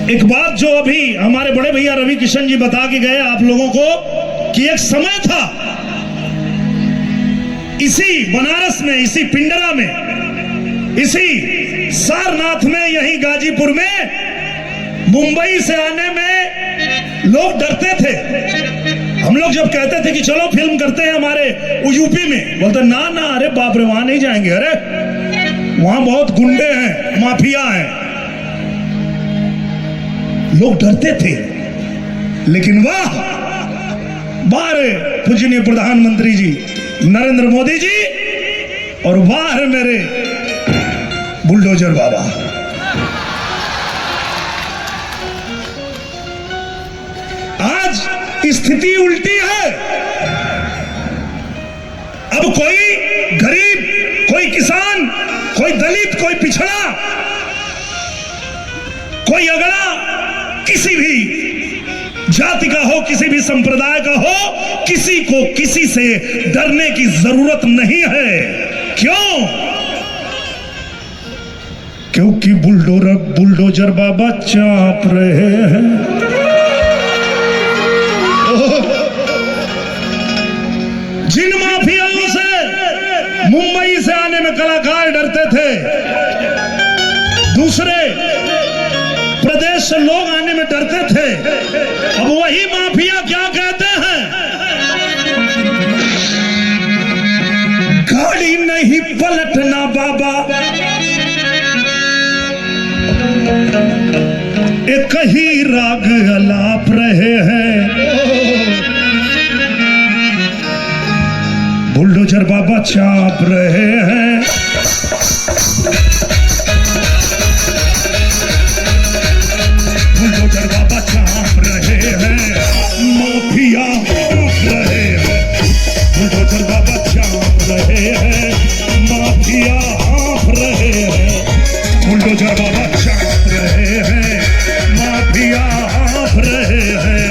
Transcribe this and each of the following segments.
एक बात जो अभी हमारे बड़े भैया रवि किशन जी बता के गए आप लोगों को कि एक समय था इसी बनारस में, इसी पिंडरा में, इसी सारनाथ में, यही गाजीपुर में मुंबई से आने में लोग डरते थे। हम लोग जब कहते थे कि चलो फिल्म करते हैं हमारे यूपी में, बोलते ना ना, अरे बाप रे वहां नहीं जाएंगे, अरे वहां बहुत गुंडे हैं, माफिया हैं, लोग डरते थे। लेकिन वाह वाह रे पूजनीय प्रधानमंत्री जी नरेंद्र मोदी जी, और वाह रे मेरे बुलडोजर बाबा। आज स्थिति उल्टी है। अब कोई गरीब, कोई किसान, कोई दलित, कोई पिछड़ा, कोई अगड़ा, किसी भी जाति का हो, किसी भी संप्रदाय का हो, किसी को किसी से डरने की जरूरत नहीं है। क्यों? क्योंकि बुलडोजर बाबा चाप रहे हैं। जिन माफियाओं से मुंबई से आने में कलाकार डरते थे, दूसरे प्रदेश से लोग आने में डरते थे, अब वही माफिया क्या कहते हैं? गाड़ी नहीं पलटना बाबा, एक ही राग अलाप रहे हैं। बुलडोजर बाबा चाप रहे हैं। बुलडोजर बाबा चाप रहे हैं, माफिया चाप रहे हैं। बुलडोजर बाबा चाप रहे हैं, माफिया हाँफ रहे हैं। बुलडोजर बाबा चाप रहे हैं, माफिया हाँफ रहे हैं।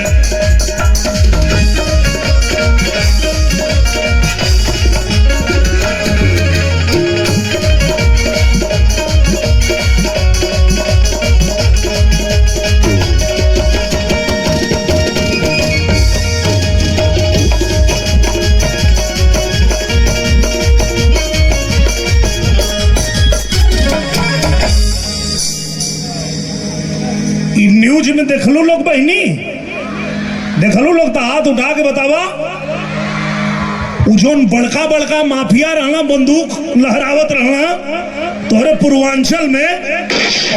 न्यूज में देख लो लोग, बहनी देख लो लोग, तो हाथ उठा के बतावा, जोन बड़का बड़का माफिया रहना, बंदूक लहरावत रहना तोहरे पूर्वांचल में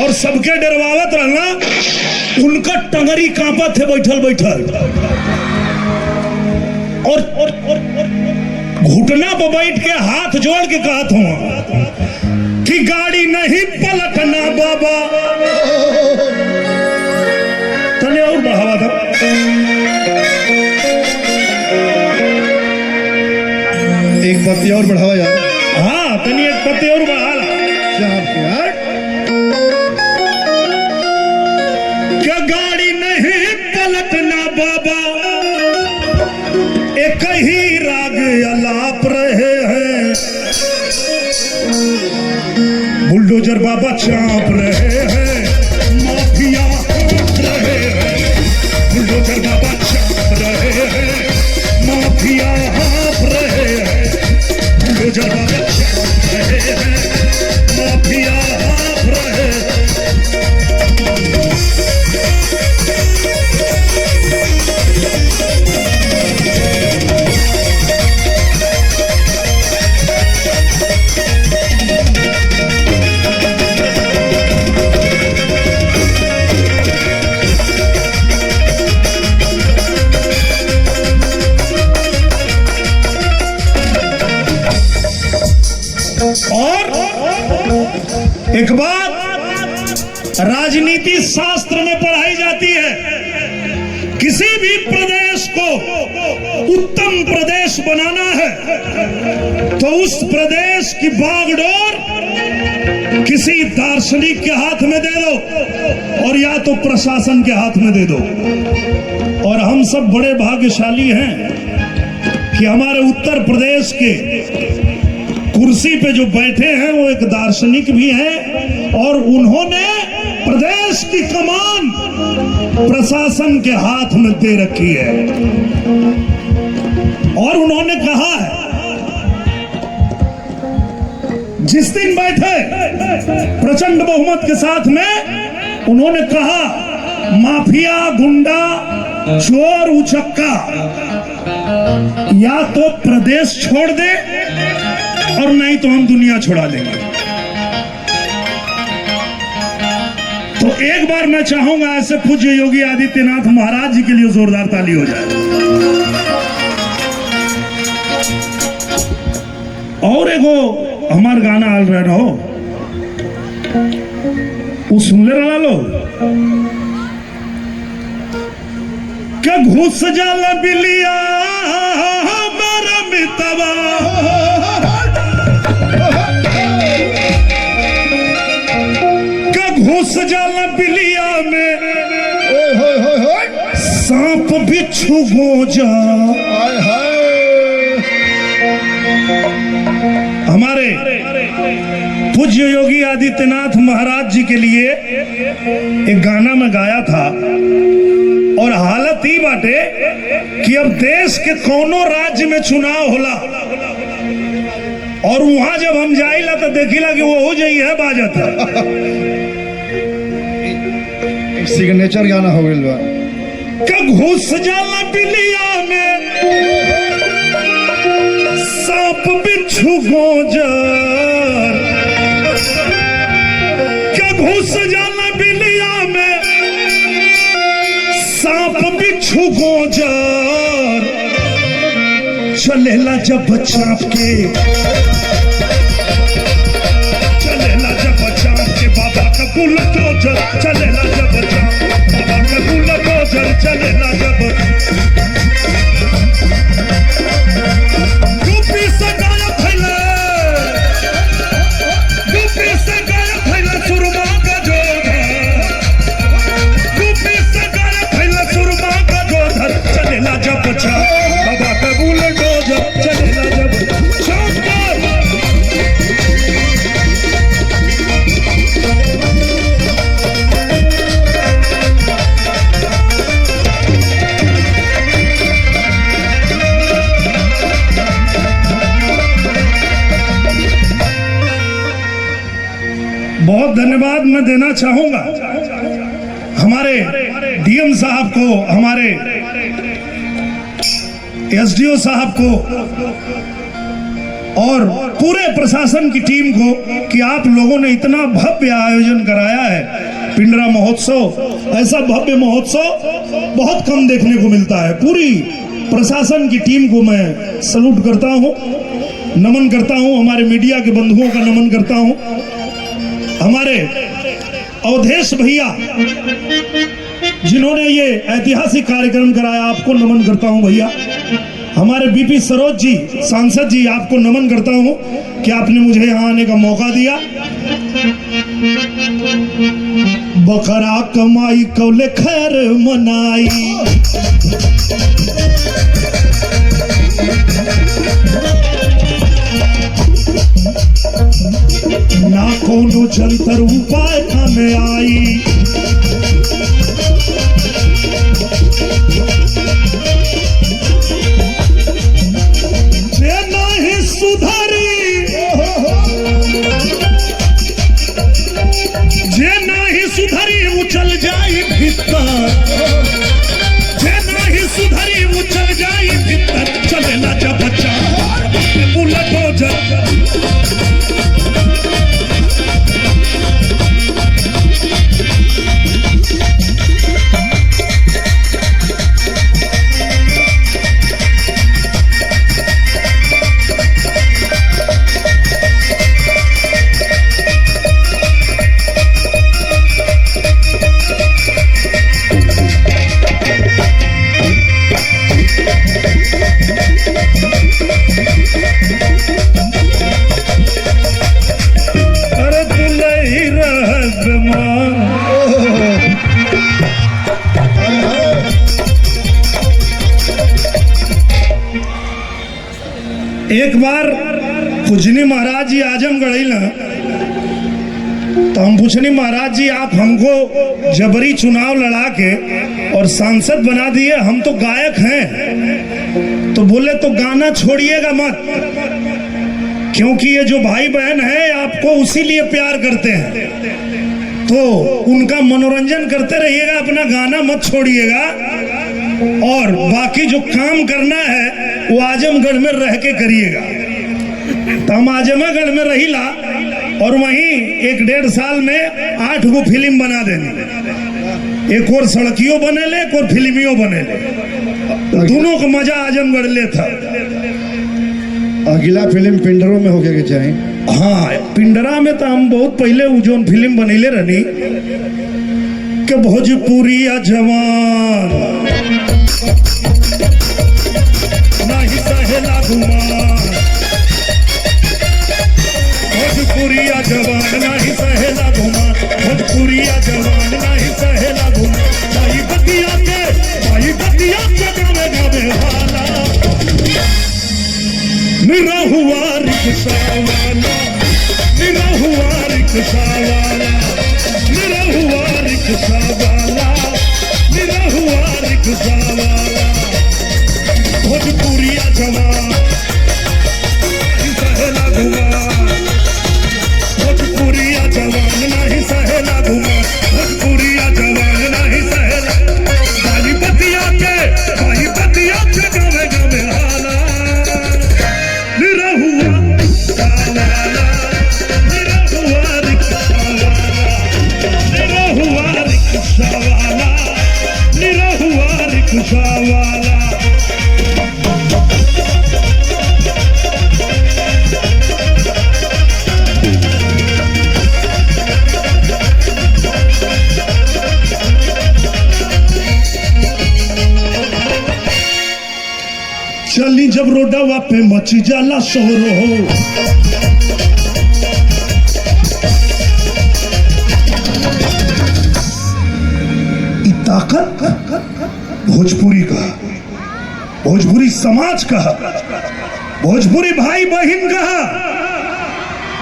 और सबके डरवावत रहना, उनका टंगरी कांपत थे बैठल बैठल, और घुटना पर बैठ के हाथ जोड़ के कहत हूं कि गाड़ी नहीं पलटना बाबा। तने और बढ़ावा था, एक पत्ती और बढ़ावा यार। हाँ तनी एक पत्ती और बढ़ा ला यार। क्या गाड़ी नहीं पलटना बाबा, एक ही राग अलाप रहे हैं। बुलडोजर बाबा चाप रहे हैं, माफिया रहे हैं। बुलडोजर बाबा चाप रहे हैं, माफिया हाँफ रहे हैं। बुलडोजर बाबा चाप रहे हैं, माफिया हाँफ रहे हैं। और एक बात राजनीति शास्त्र में पढ़ाई जाती है, किसी भी प्रदेश को उत्तम प्रदेश बनाना है तो उस प्रदेश की बागडोर किसी दार्शनिक के हाथ में दे दो और या तो प्रशासन के हाथ में दे दो। और हम सब बड़े भाग्यशाली हैं कि हमारे उत्तर प्रदेश के कुर्सी पे जो बैठे हैं वो एक दार्शनिक भी हैं और उन्होंने प्रदेश की कमान प्रशासन के हाथ में दे रखी है। और उन्होंने कहा है, जिस दिन बैठे प्रचंड बहुमत के साथ में, उन्होंने कहा माफिया, गुंडा, चोर, उचक्का या तो प्रदेश छोड़ दे और नहीं तो हम दुनिया छुड़ा देंगे। तो एक बार मैं चाहूंगा ऐसे पूज्य योगी आदित्यनाथ महाराज जी के लिए जोरदार ताली हो जाए। और एगो हमार गाना आल रहे हो, वो सुन ले रहा लो, क्या घुस जाला बिलिया मेरा मितवा, क्या घुस जाला बिलिया में सांप बिच्छू गोजा। हमारे पूज्य योगी आदित्यनाथ महाराज जी के लिए एक गाना में गाया था, और हालत ही बाटे कि अब देश के कोनो राज्य में चुनाव होला और वहां जब हम जाइला तो देखिला कि वो हो जाई है बाजत सिग्नेचर गाना हो गइल बा। का घुस जाला बिलिया में सांप बिच्छू गोजर, क्या घुस जाला बिलिया में सांप बिच्छू गोजर, चलेला जब चाप के, चलेला जब चाप के बाबा का बुलडोजर, चलेला जब चाप बाबा का बुलडोजर, चलेला जब। यूपी से गायब थैले, यूपी से गायब थैले सुरमा का जोधर, यूपी से गायब थैले सुरमा का जोधर, चलेला जब चाप बाबा का बुलडोजर, चलेला जब चाप। बहुत धन्यवाद मैं देना चाहूंगा हमारे डीएम साहब को, हमारे एसडीओ साहब को और पूरे प्रशासन की टीम को कि आप लोगों ने इतना भव्य आयोजन कराया है। पिंडरा महोत्सव, ऐसा भव्य महोत्सव बहुत कम देखने को मिलता है। पूरी प्रशासन की टीम को मैं सलूट करता हूं, नमन करता हूं, हमारे मीडिया के बंधुओं का नमन करता हूं। हमारे अवधेश भैया जिन्होंने ये ऐतिहासिक कार्यक्रम कराया, आपको नमन करता हूं भैया। हमारे बीपी सरोज जी, सांसद जी, आपको नमन करता हूं कि आपने मुझे यहाँ आने का मौका दिया। बकरा कमाई कौले खैर मनाई, ना कोनो जंतर उपाय हमें आई, जे नहीं सुधरी, जे नहीं सुधरी उछल जाई भीतर, जे नहीं सुधरी उछल जाई भीतर, चलेला जब बच्चा बुलडोजर। एक बार पूजनी महाराज जी आजमगढ़ तो हम पूछने महाराज जी आप हमको जबरी चुनाव लड़ा के और सांसद बना दिए, हम तो गायक हैं। तो बोले तो गाना छोड़िएगा मत, क्योंकि ये जो भाई बहन है आपको उसी लिए प्यार करते हैं, तो उनका मनोरंजन करते रहिएगा, अपना गाना मत छोड़िएगा। और बाकी जो काम करना है वो आजमगढ़ में रह के करिएगा। तो हम आजमगढ़ में रहीला और वहीं 1-1.5 साल में 8 गो फिल्म बना देनी, एक और सड़कियों बने ले, एक और फिल्मियों बने ले, दोनों का मजा आजमगढ़ ले था। अगला फिल्म पिंडरों में होके के चाहिए। हाँ, पिंडरा में तो हम बहुत पहले जो फिल्म बनैले रहनी के भोजपुरिया जवान नहीं सहेला गुमान, भोजपुरिया जवान नहीं सहेला गुमान, भोजपुरिया जवान नहीं सहेला गुमान। भाई बतिया के गावे गावे वाला मेरा हुआ रिक्शा वाला, मेरा हुआ रिक्शा वाला, मेरा हुआ रिक्शा वाला, मेरा हुआ रिक्शा वाला। भोजपुरिया जवान नहीं सहेला गुमान, भोजपुरिया जवान नहीं सहेला गुमान, भोजपुरिया जवान नहीं सहेला। भाई बतिया के गावे गावे हाला मेरा हुआ वाला, मेरा हुआ रिक्शा वाला, मेरा हुआ रिक्शा वाला, मेरा हुआ रिक्शा वाला। चली जब रोडवा पे मची जाला शोर हो, ताकत भोजपुरी का, भोजपुरी समाज का, भोजपुरी भाई बहन का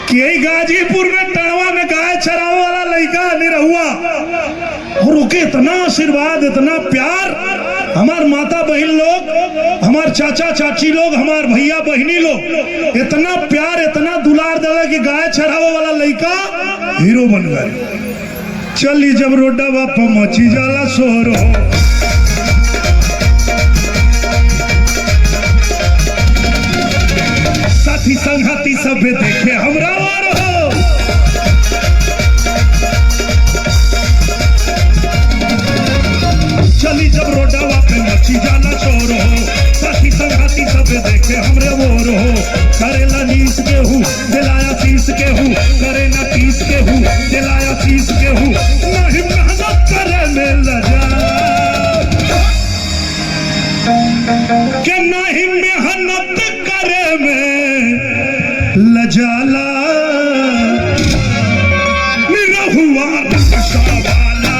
कि यही गाजीपुर में टणवा में गाय चरावे वाला लड़का निरहुआ और ओके इतना आशीर्वाद, इतना प्यार, हमार माता बहन लोग, हमार चाचा चाची लोग, हमार भैया बहनी लोग इतना प्यार, इतना दुलार दिला कि गाय चरावे वाला लड़का हीरो बन गए। चली जब रोडवा पे मची जाला शोर हो, साथी संघाती सब देखे हमरा वार हो। चली जब रोडवा पे मची जाला शोर हो, साथी संघाती सब देखे हमरे वोर हो। करेला नीस के हूँ दिलाया शीस के हूँ, करे ना तीस के हूँ दिलाया शीस के हूँ, नहीं मेहनत करे में लजा के नहीं मेहनत करे में लजाला मेरा हुआ रिक्शा वाला।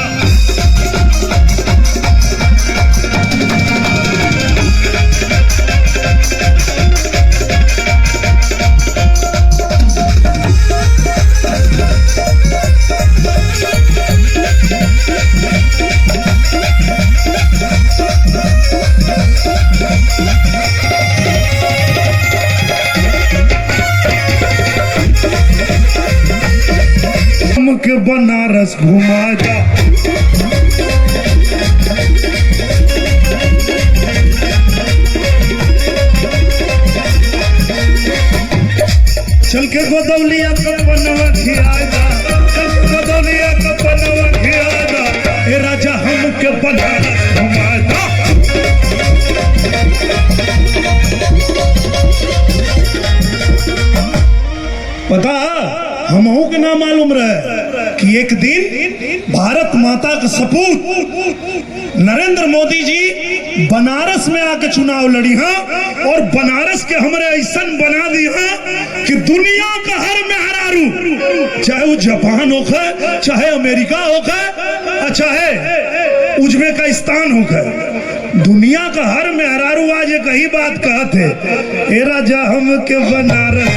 के बनारस घुमा जा, चल के गोदौलिया कपनवा खिया जा, गोदौलिया कपनवा खिया जा, ए राजा हम के बनारस घुमा जा। पता हमहू के ना मालूम रहे कि एक दिन भारत माता का सपूत नरेंद्र मोदी जी बनारस में आके चुनाव लड़ी हैं और बनारस के हमरे ऐसा बना दी है कि दुनिया का हर मेहरारू, चाहे वो जापान होखे, चाहे अमेरिका होखे, चाहे उज्बेकिस्तान होखे, दुनिया का हर मेहरारू आज एक ही बात कहते, ए राजा हम के बनारस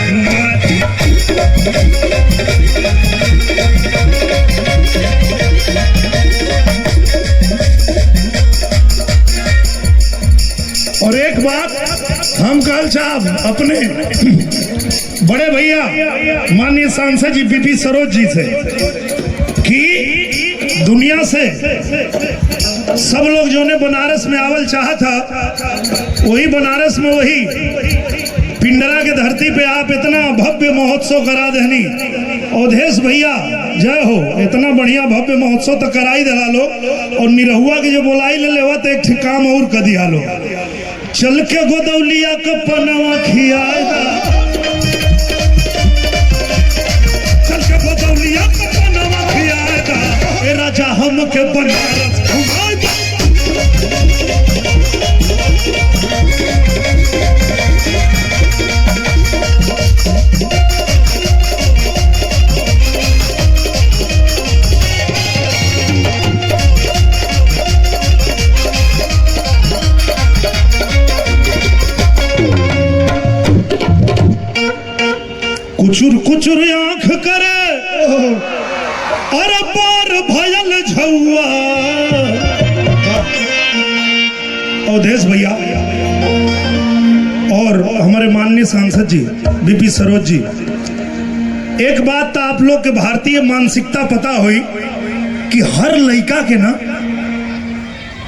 बात हम कल साहब अपने बड़े भैया माननीय सांसद जी बीपी सरोज जी से कि दुनिया से सब लोग जो ने बनारस में आवल चाहा था, वही बनारस में वही पिंडरा के धरती पे आप इतना भव्य महोत्सव करा देनी। अवधेश भैया जय हो, इतना बढ़िया भव्य महोत्सव तो कराई दिला लो, और निरहुआ के जो बोलाई ले लेवा तो एक काम और कर दिया लो। चल के गोदौलिया का पनवा खियाएगा, चल के गोदौलिया का पनवा खियाएगा, ए राजा हम के बनारस घुमाएगा। कुचुर कुचुर आंख करे अरे पार भयल झौआ। अवधेश भैया और हमारे माननीय सांसद जी बीपी सरोज जी, एक बात तो आप लोग के भारतीय मानसिकता पता हुई कि हर लड़का के ना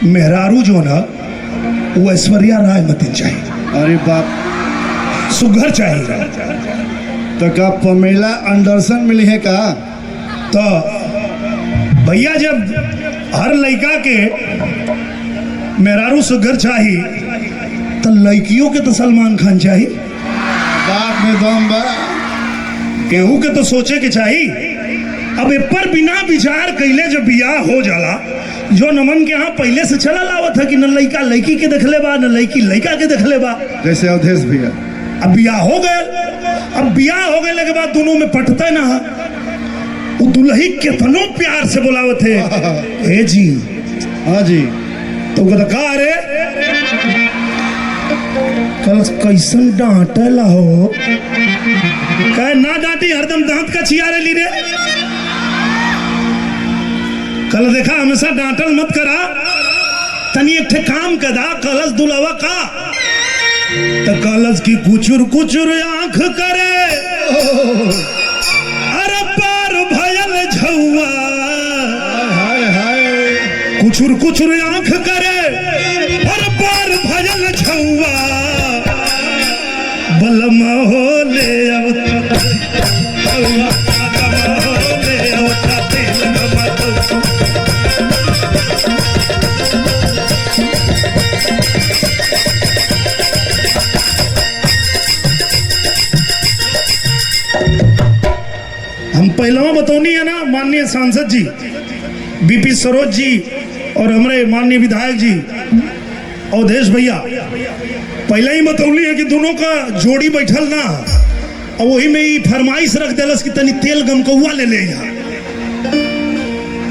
मेहरारू जो ना वो ऐश्वर्या राय मतीन चाहिए। अरे बाप, सुघर चाहिए। तो का पमेला एंडरसन मिली है का? तो भैया जब हर लड़का के मेहरारू सुघर चाहिए तो लड़कियों के तो सलमान खान चाहिए। बाप में दम बा। केहू के तो सोचे के चाहिए। अब ए पर बिना विचार कैले जब बियाह हो जाला, जो नमन के यहाँ पहले से चला लावत है कि न लड़का लड़की के देखले बा न लड़की लड़का के देखले बा, जैसे अवधेश भैया। अब बियाह हो गए, अब बियाह हो गए के बाद दोनों में पटता ना, वो दुल्ही कितनों प्यार से बुलावत है, ए जी हाँ जी, तो कहता का रे कल कैसन डांटला हो, कहे ना डांटी हरदम दांत का चियारे ली रे, कल देखा हमेशा डांटल मत करा, तनी एक ठे काम कदा कलश दुलावा का, तो कलश की कुचुर कुचुर आंख करे अरे पार भयल झौआ। हाय हाय, कुचुर कुचुर आंख करे अरे पार भयल झौआ, बलम हो ले अवता हम पहला बतौनी है ना माननीय सांसद जी बीपी सरोज जी और हमारे माननीय विधायक जी अवधेश भैया पहले ही बतौली है कि दोनों का जोड़ी बैठल ना, और वही में ही फरमाइश रख देलस कि तनी तेल गमकौआ ले ले जा।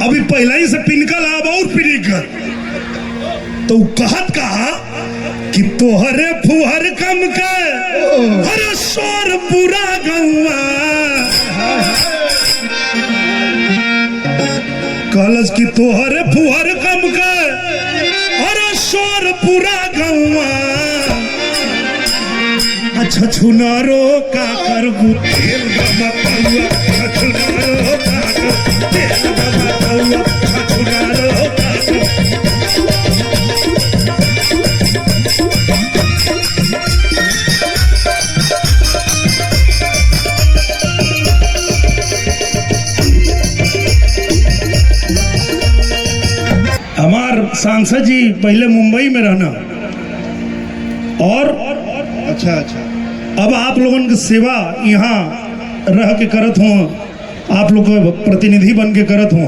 अभी पहले ही से पिनकल अब और पिनिकल, तो कहत कहा कि तोहरे फुहर कम के हर शोर पूरा गौआ, कलश की तोहरे फुहर कम के हर शोर पूरा गौआ, अच्छा छुनारो का करबू तेल गमकौआ, छुनारो का करबू तेल गमकौआ, छुनारो का हमार सांसद जी पहले मुंबई में रहना, और अच्छा अच्छा, अब आप लोगों की सेवा यहाँ रह के करत हो, आप लोग के प्रतिनिधि बन के करत हो।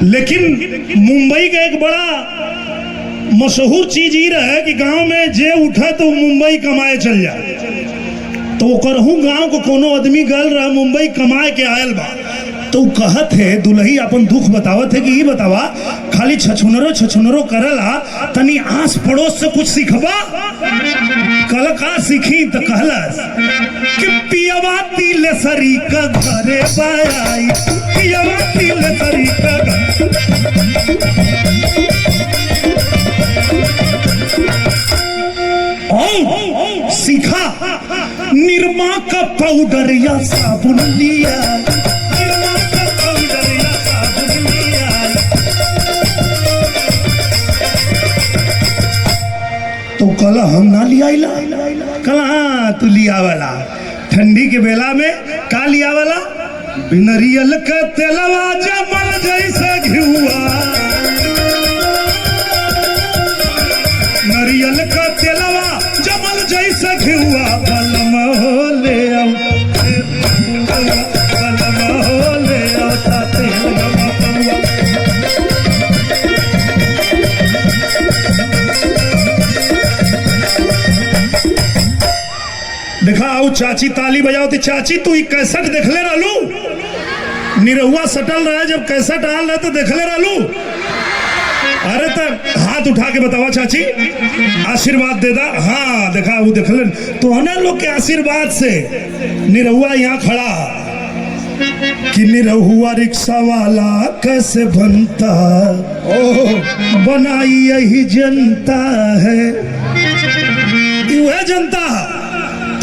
लेकिन मुंबई का एक बड़ा मशहूर चीज ये रहा कि गांव में जे उठा तो मुंबई कमाए चल जाए, तो करहूँ गांव को कोनो आदमी गल रहा मुंबई कमाए के आयल बा, तो कहत है दुल्ही अपन दुख बतावत है कि ये बतावा खाली छछुनरो करला, तनी आस पड़ोस से कुछ सीखबा। कल का सीखी तो कहलस कि पियवा तिले सरी का घरे बाई, पियवा तिले सरी का निरमा का पाउडर या साबुन लिया, निरमा का पाउडर या साबुन लिया। तो कल हम ना लिया, कल हाँ तू लिया वाला ठंडी के बेला में का लिया वाला नरियल का तेलवा जमल जैसे घिउआ, नरियल का तेलवा जमल जैसे घिउआ। बलम हो ले आओ, बलम हो ले आओ ताते बलवा। देखा आओ चाची ताली बजाओ। तो चाची तू कैसेट देखले रहलू, निरहुआ सटल रहा जब कैसेट आल रहा तो देखले रहलू। अरे तो हाथ उठा के बतावा चाची, आशीर्वाद दे दा। हाँ देखा वो देखले तो हने लोग के आशीर्वाद से निरहुआ यहाँ खड़ा कि निरहुआ रिक्शा वाला कैसे बनता, ओ बनाई यही जनता है, वह जनता।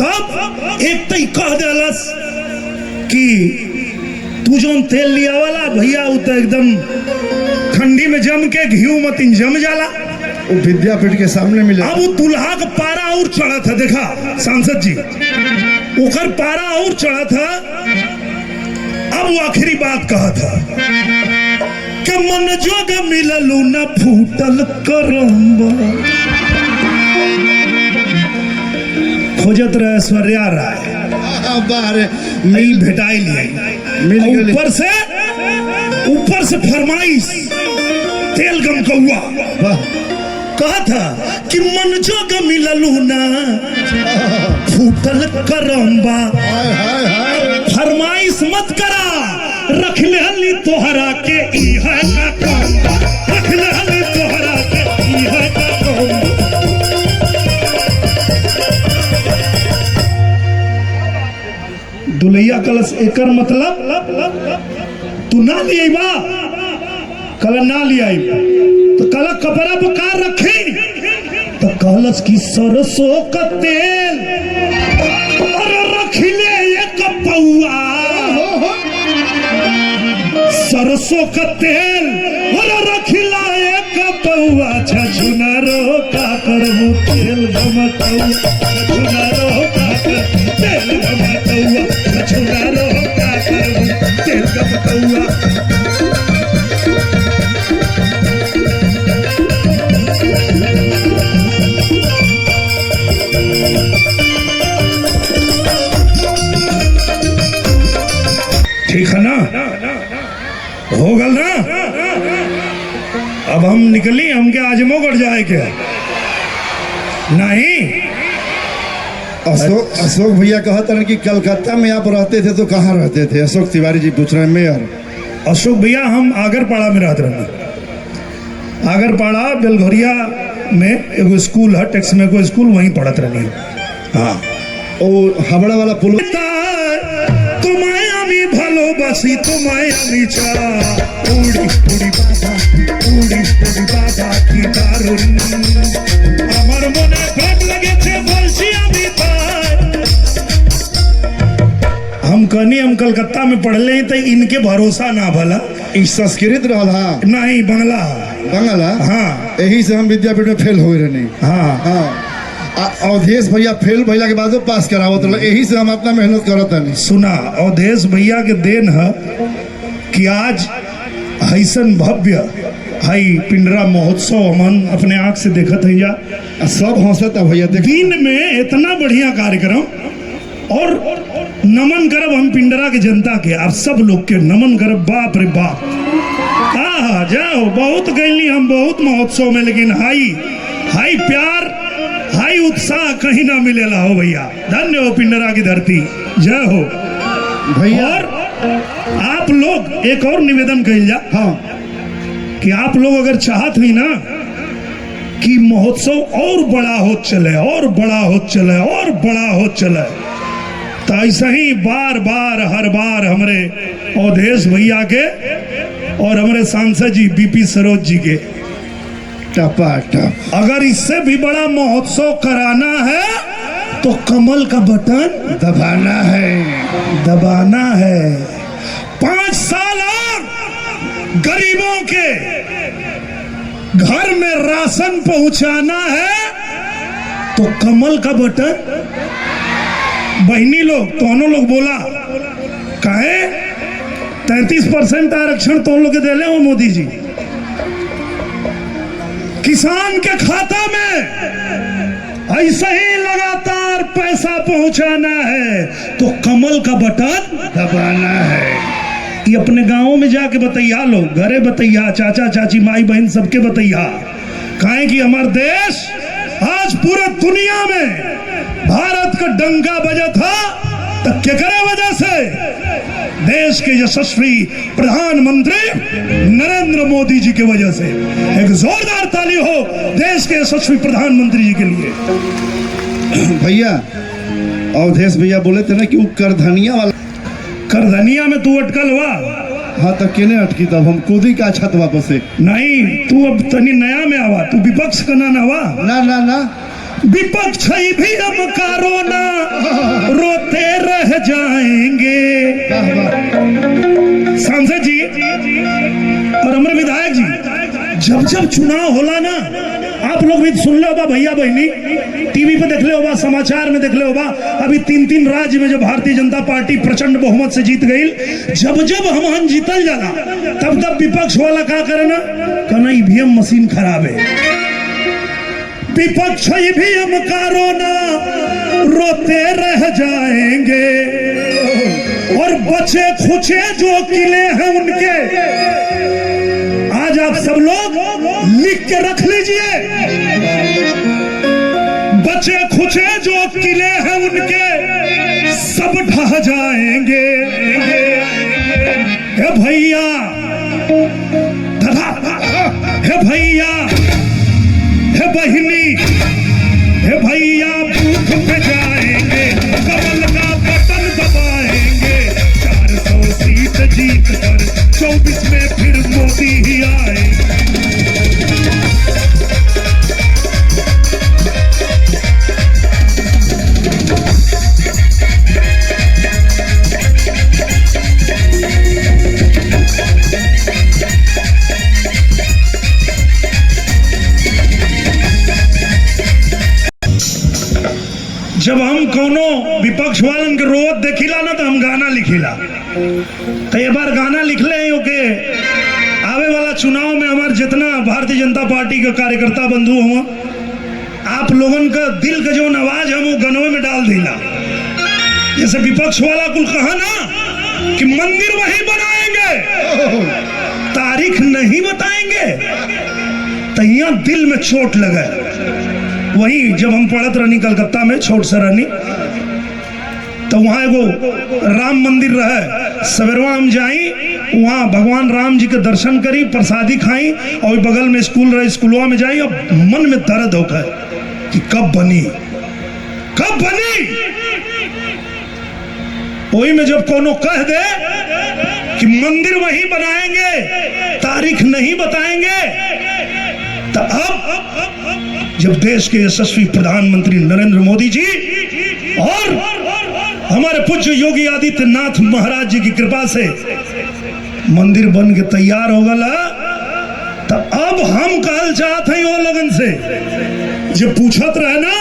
तब एक तई कह दिलस कि तू जो तेल लिया वाला भैया वो तो एकदम ठंडी में जम के घी मत जम जाला। वो विद्यापीठ के सामने मिला। अब वो दुल्हा का पारा और चढ़ा था, देखा सांसद जी ओकर पारा और चढ़ा था। अब वो आखिरी बात कहा था कि मन जोग मिललू न फूटल करम्बा, खोजत रहे ऐश्वर्या राय बारे मिल भेटाई लिए। ऊपर से फरमाइश तेल गम कौआ कहा था कि मन जोग मिललू ना फूटल करम्बा। फरमाइश मत करा, रख ले हली तोहरा के ई है का कम्बा, रख ले हली तोहरा के ई है का कम्बा। दुलैया कलश एकर मतलब तू ना ले बा, कल ना ले आई तो कल कपड़ा पकार रखी तो कलश की सरसों का तेल और रख ले एक पौआ, सरसों का तेल और रख ला एक पौआ। छछुनारो का करबू तेल गमकौआ, छछुनारो का कर तेल गमकौआ, छछुनारो का करबू तेल गमकौआ। ठीक है ना, हो गल ना। अब हम निकली, हम क्या आजमगढ़ जाए क्या? नहीं। अशोक भैया कहते हैं कि कलकत्ता में आप रहते थे तो कहाँ रहते थे? अशोक तिवारी जी पूछ रहे हैं मेयर। अशोक भैया हम आगरपाड़ा में रहते रहे। आगरपाड़ा बेलघरिया में एगो स्कूल है, टेक्स में कोई स्कूल, वहीं पढ़त रही। हाँ और हावड़ा वाला पुल। तुम्हें আমি ভালোবাসি, তোমায় আমি চাই, উড়ি উড়ি বাধা, উড়ি উড়ি বাধা কি দারুণ, আমার মনে প্রেম লেগেছে বলছি আমি তাই। हम कहनी हम कलकत्ता में पढ़ले तो इनके भरोसा ना भला। संस्कृत रहा नहीं बंगला बंगला। हाँ यही से हम विद्यापीठ में फेल हो रहे। हाँ हाँ अवधेश भैया फेल भैया के बाद पास करावत रहे, यही से हम अपना मेहनत करत नहीं। सुना अवधेश भैया के देन है कि आज हैसन भव्य हाई पिंडरा महोत्सव हमन अपने आंख से देखत है जा, सब हंसत है भैया। दिन में इतना बढ़िया कार्यक्रम और नमन करब हम पिंडरा के जनता के, आप सब लोग के नमन करब। बाप रे बाप, हाँ जाओ बहुत गईली हम बहुत महोत्सव में, लेकिन हाई प्यार हाई उत्साह कहीं ना मिलेला हो भैया। धन्य हो पिंडरा की धरती, जय हो भैया। और आप लोग एक और निवेदन कहिल जा, हाँ कि आप लोग अगर चाहत हुई ना कि महोत्सव और बड़ा हो चले और बड़ा हो चले और बड़ा हो चले, तो ऐसा ही बार बार हर बार हमारे अवधेश भैया के और हमारे सांसद जी बीपी सरोज जी के टपा टप, अगर इससे भी बड़ा महोत्सव कराना है तो कमल का बटन दबाना है। दबाना है। 5 साल और गरीबों के घर में राशन पहुंचाना है तो कमल का बटन। बहनी लोग दोनों लोग बोला काहे 33% आरक्षण तो लोग के दे ले वो मोदी जी। किसान के खाता में ऐसे ही लगातार पैसा पहुंचाना है तो कमल का बटन दबाना है। ये अपने गांवों में जाके बतैया लोग, घरे बतैया, चाचा चाची माई बहन सबके बतैया। काहे कि हमारा देश आज पूरे दुनिया में भारत का डंका बजा था तो केकरे वजह से? देश के यशस्वी प्रधानमंत्री नरेंद्र मोदी जी की वजह से। एक जोरदार ताली हो देश के यशस्वी प्रधानमंत्री जी के लिए। भैया अवधेश भैया बोले थे ना कि वो करधनिया वाला। करधनिया में तू अटकल हुआ? हाँ तो केने अटकी तब हम कूदी का छत वापस से। नहीं, तू अब तनी नया में आवा, तू विपक्ष का ना हुआ। ना ना ना विपक्ष भी हम कारो ना रोते रह जाएंगे। सांसद जी और हमारे विधायक जी, जब जब चुनाव होला ना, आप लोग भी सुन ले होगा भैया बहनी, टीवी पे देख ले होगा, समाचार में देख ले होगा, अभी 3 राज्य में जब भारतीय जनता पार्टी प्रचंड बहुमत से जीत गई, जब जब हम जीतल जाला तब तब विपक्ष वाला क्या करे ना, कहना ईवीएम मशीन खराब है। विपक्ष भी हम कारो ना रोते रह जाएंगे और बचे खुचे जो किले हैं उनके, आज आप सब लोग लिख के रख लीजिए, बचे खुचे जो किले हैं उनके सब ढह जाएंगे। हे भैया, हे भैया, हे बहिनी, हे भैया, बूथ पे जाएंगे, कमल का बटन दबाएंगे, 400 सीट जीत कर 24 में फिर मोदी ही आएंगे। जब हम कोनो विपक्ष वालन के रोवत देखिला ना तो हम गाना लिखिला। तो एक बार गाना लिख ले के आवे वाला चुनाव में हमारे जितना भारतीय जनता पार्टी के कार्यकर्ता बंधु हुआ, आप लोगन का दिल का जो आवाज हम वो गनवे में डाल दिला। जैसे विपक्ष वाला कुल कहा ना कि मंदिर वही बनाएंगे, तारीख नहीं बताएंगे, तो यहाँ दिल में चोट लगा। वही जब हम पढ़त रहनी कलकत्ता में छोट सा रहनी, तो वहाँ एगो राम मंदिर रहे, सवेरवा हम जाई वहाँ भगवान राम जी के दर्शन करी, प्रसादी खाई और बगल में स्कूल रहे, स्कूलवा में जाई और मन में दर्द होकर कि कब बनी, कब बनी। वही में जब कोनो कह दे कि मंदिर वही बनाएंगे, तारीख नहीं बताएंगे, तो अब जब देश के यशस्वी प्रधानमंत्री नरेंद्र मोदी जी और हमारे पूज्य योगी आदित्यनाथ महाराज जी की कृपा से मंदिर बन के तैयार हो गया, तो अब हम कहल चाहते हैं वो लोगन से जो पूछत रहे ना,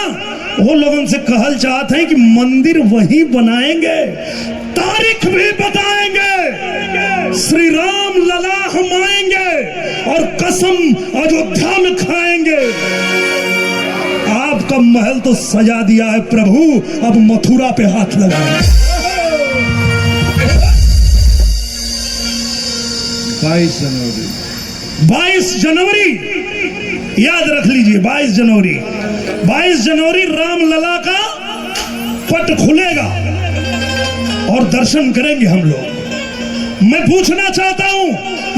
वो लोगन से कहल चाहते हैं कि मंदिर वही बनाएंगे, तारीख भी बताएंगे, श्री राम लला हम आएंगे और कसम अयोध्या में खाएंगे। आपका महल तो सजा दिया है प्रभु, अब मथुरा पे हाथ लगाएं। 22 जनवरी याद रख लीजिए, 22 जनवरी राम लला का पट खुलेगा और दर्शन करेंगे हम लोग। मैं पूछना चाहता हूं,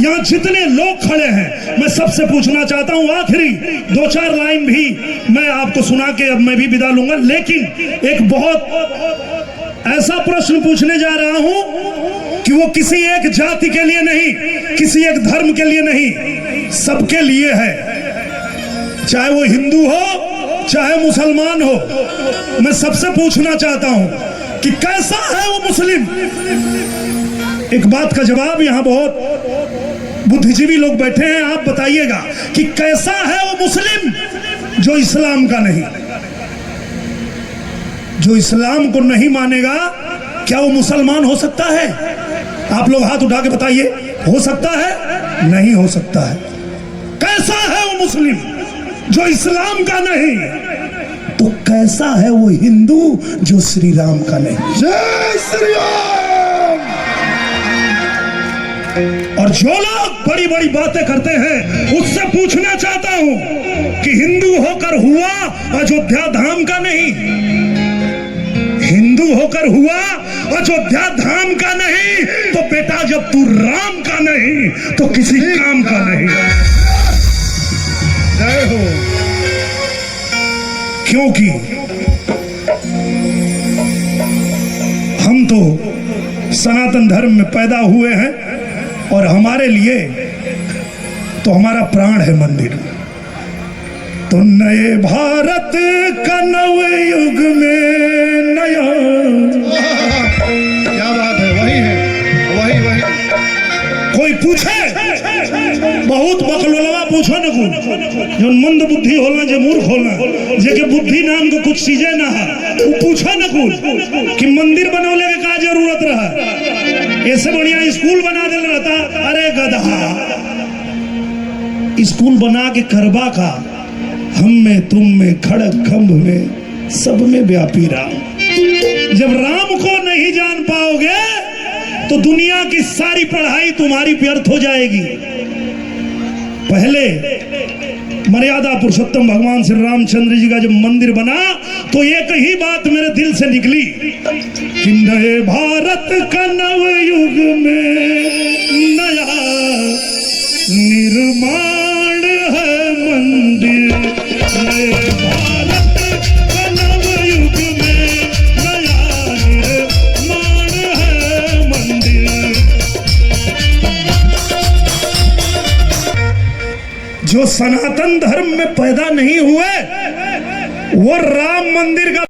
यहाँ जितने लोग खड़े हैं, मैं सबसे पूछना चाहता हूं, आखिरी 2-4 लाइन भी मैं आपको सुना के अब मैं भी विदा लूंगा, लेकिन एक बहुत ऐसा प्रश्न पूछने जा रहा हूं कि वो किसी एक जाति के लिए नहीं, किसी एक धर्म के लिए नहीं, सबके लिए है। चाहे वो हिंदू हो, चाहे मुसलमान हो, मैं सबसे पूछना चाहता हूं कि कैसा है वो मुस्लिम। एक बात का जवाब यहां बहुत बुद्धिजीवी लोग बैठे हैं, आप बताइएगा कि कैसा है वो मुस्लिम जो इस्लाम का नहीं, जो इस्लाम को नहीं मानेगा, क्या वो मुसलमान हो सकता है? आप लोग हाथ उठा के बताइए, हो सकता है? नहीं हो सकता है। कैसा है वो मुस्लिम जो इस्लाम का नहीं, तो कैसा है वो हिंदू जो श्री राम का नहीं? जय श्री राम। और जो लोग बड़ी बड़ी बातें करते हैं, उससे पूछना चाहता हूं कि हिंदू होकर हुआ अयोध्या धाम का नहीं, हिंदू होकर हुआ अयोध्या धाम का नहीं, तो बेटा जब तू राम का नहीं तो किसी काम का नहीं। जय हो। क्योंकि हम तो सनातन धर्म में पैदा हुए हैं और हमारे लिए तो हमारा प्राण है मंदिर। तो नए भारत का नव युग में नया, क्या बात है, वही है, वही वही। कोई पूछे बहुत बकलोलवा पूछो न कुछ, जो मंद बुद्धि होना, जो मूर्ख होना, जेके बुद्धि नाम को कुछ चीजें ना है, वो पूछो न कुछ कि मंदिर बनौले के का जरूरत रहा, ऐसे बढ़िया स्कूल बना दे रहता। अरे गधा, स्कूल बना के करबा का, हम में तुम में खड़क खंभ में सब में व्यापी राम। जब राम को नहीं जान पाओगे तो दुनिया की सारी पढ़ाई तुम्हारी व्यर्थ हो जाएगी। पहले मर्यादा पुरुषोत्तम भगवान श्री रामचंद्र जी का जब मंदिर बना तो एक ही बात मेरे दिल से निकली कि नए भारत का नव युग में नया निर्माण है मंदिर, नए भारत का नव युग में नया निर्माण है मंदिर। जो सनातन धर्म में पैदा नहीं हुए वो राम मंदिर का